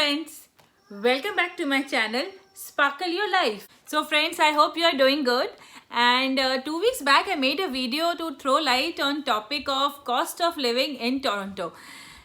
friends, welcome back to my channel Sparkle Your Life. So friends, I hope you are doing good, and 2 weeks back I made a video to throw light on topic of cost of living in Toronto,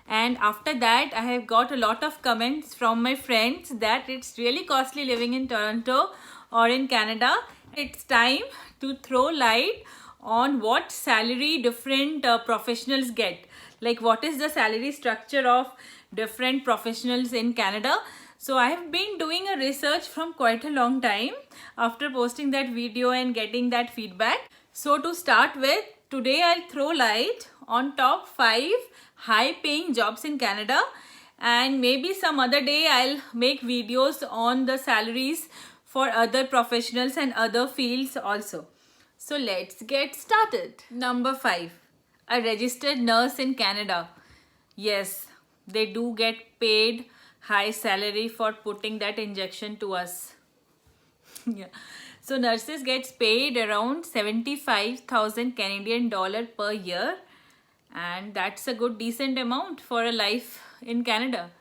and after that I have got a lot of comments from my friends that it's really costly living in Toronto or in Canada. It's time to throw light on what salary different professionals get, like what is the salary structure of different professionals in Canada. So I have been doing a research from quite a long time after posting that video and getting that feedback. So to start with, today I'll throw light on top 5 high paying jobs in Canada, and maybe some other day I'll make videos on the salaries for other professionals and other fields also. So let's get started. Number 5, a registered nurse in Canada. Yes, they do get paid high salary for putting that injection to us. Yeah. So nurses gets paid around 75,000 Canadian dollar per year, and that's a good decent amount for a life in Canada.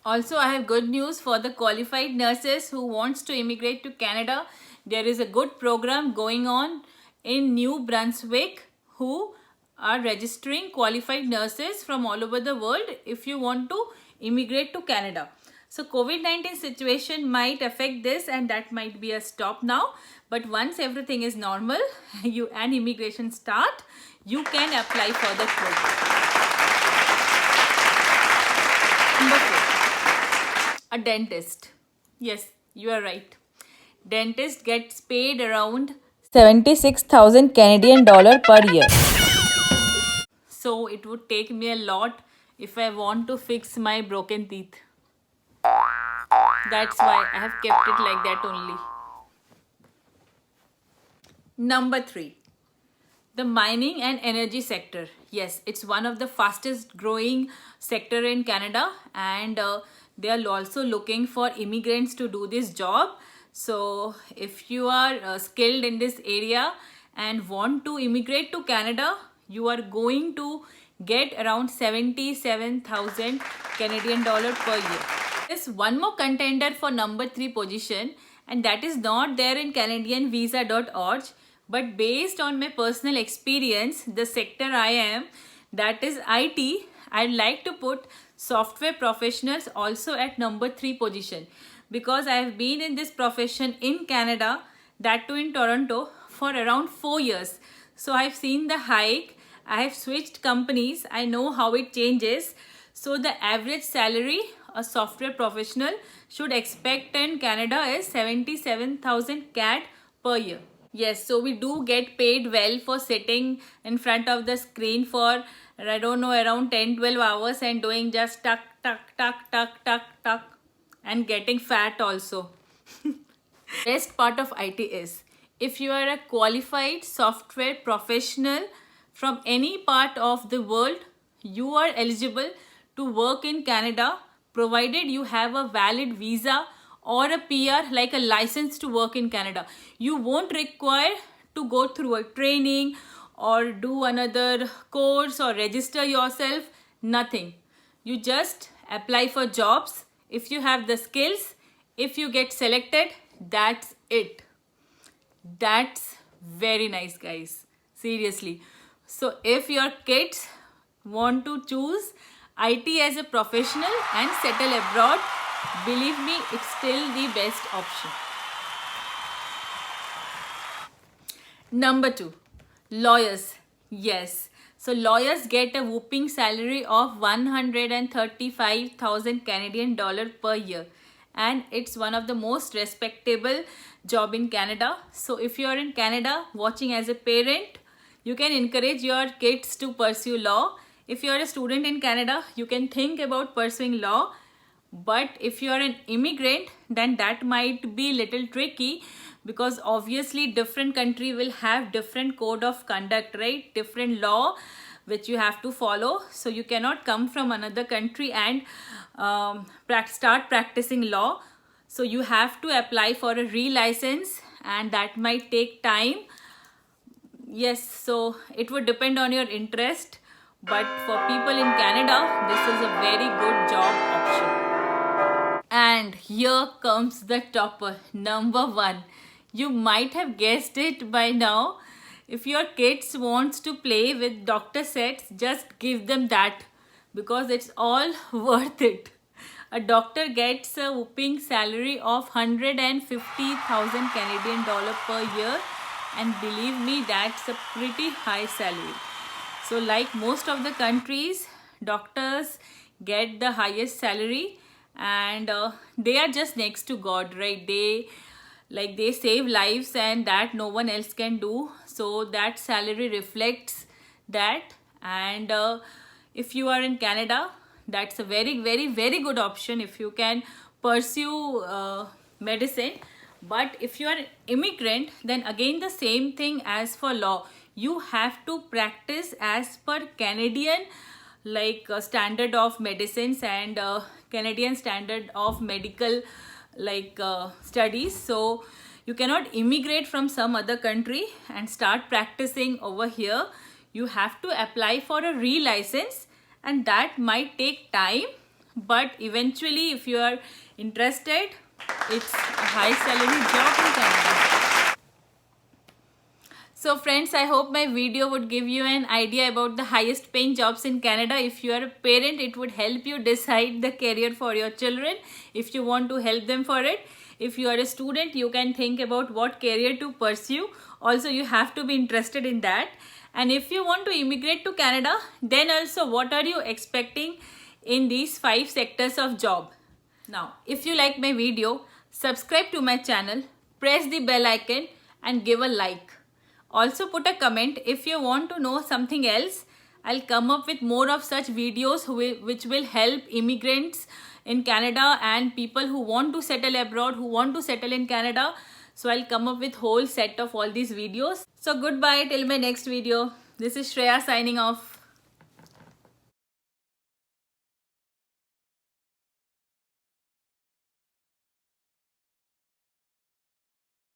Also, I have good news for the qualified nurses who wants to immigrate to Canada. There is a good program going on in New Brunswick who are registering qualified nurses from all over the world if you want to immigrate to Canada. So COVID-19 situation might affect this, and that might be a stop now. But once everything is normal and immigration start, you can apply for the program. Number 4, a dentist. Yes, you are right. Dentist gets paid around 76,000 Canadian dollar per year. So it would take me a lot if I want to fix my broken teeth. That's why I have kept it like that only. Number 3, the mining and energy sector. Yes, it's one of the fastest growing sector in Canada, and they are also looking for immigrants to do this job. So if you are skilled in this area and want to immigrate to Canada, you are going to get around 77,000 Canadian dollar per year. There's one more contender for number 3 position, and that is not there in canadianvisa.org, but based on my personal experience, the sector I am, that is IT, I'd like to put software professionals also at number 3 position, because I have been in this profession in Canada, that too in Toronto, for around 4 years. So I've seen the hike, I have switched companies, I know how it changes. So the average salary a software professional should expect in Canada is 77,000 CAD per year. Yes, so we do get paid well for sitting in front of the screen for, I don't know, around 10-12 hours and doing just tuck, tuck, tuck, tuck, tuck, tuck, and getting fat also. Best part of IT is, if you are a qualified software professional from any part of the world, you are eligible to work in Canada provided you have a valid visa or a PR, like a license to work in Canada. You won't require to go through a training or do another course or register yourself, nothing. You just apply for jobs. If you have the skills, if you get selected, that's it. That's very nice, guys. Seriously. So if your kids want to choose IT as a professional and settle abroad, believe me, it's still the best option. Number 2, lawyers. Yes, so lawyers get a whopping salary of 135,000 Canadian dollar per year, and it's one of the most respectable job in Canada. So if you are in Canada watching as a parent, you can encourage your kids to pursue law. If you are a student in Canada, you can think about pursuing law. But if you are an immigrant, then that might be little tricky, because obviously different country will have different code of conduct, right? Different law which you have to follow. So you cannot come from another country and start practicing law. So you have to apply for a re-license, and that might take time. Yes, so it would depend on your interest. But for people in Canada, this is a very good job option. And here comes the topper, number 1. You might have guessed it by now. If your kids wants to play with doctor sets, just give them that because it's all worth it. A doctor gets a whopping salary of 150,000 Canadian dollar per year, and believe me, that's a pretty high salary. So like most of the countries, doctors get the highest salary, and they are just next to God, right? They save lives, and that no one else can do. So that salary reflects that. And if you are in Canada, that's a very, very, very good option if you can pursue medicine. But if you are an immigrant, then again the same thing as for law. You have to practice as per Canadian standard of medicines and Canadian standard of medical studies. So you cannot immigrate from some other country and start practicing over here. You have to apply for a re-license, and that might take time, but eventually if you are interested, it's a high salary job in Canada. So friends, I hope my video would give you an idea about the highest paying jobs in Canada. If you are a parent, it would help you decide the career for your children if you want to help them for it. If you are a student, you can think about what career to pursue. Also, you have to be interested in that. And if you want to immigrate to Canada, then also what are you expecting in these 5 sectors of job? Now, if you like my video, subscribe to my channel, press the bell icon and give a like. Also put a comment if you want to know something else. I'll come up with more of such videos which will help immigrants in Canada and people who want to settle abroad, who want to settle in Canada. So I'll come up with whole set of all these videos. So goodbye till my next video. This is Shreya signing off.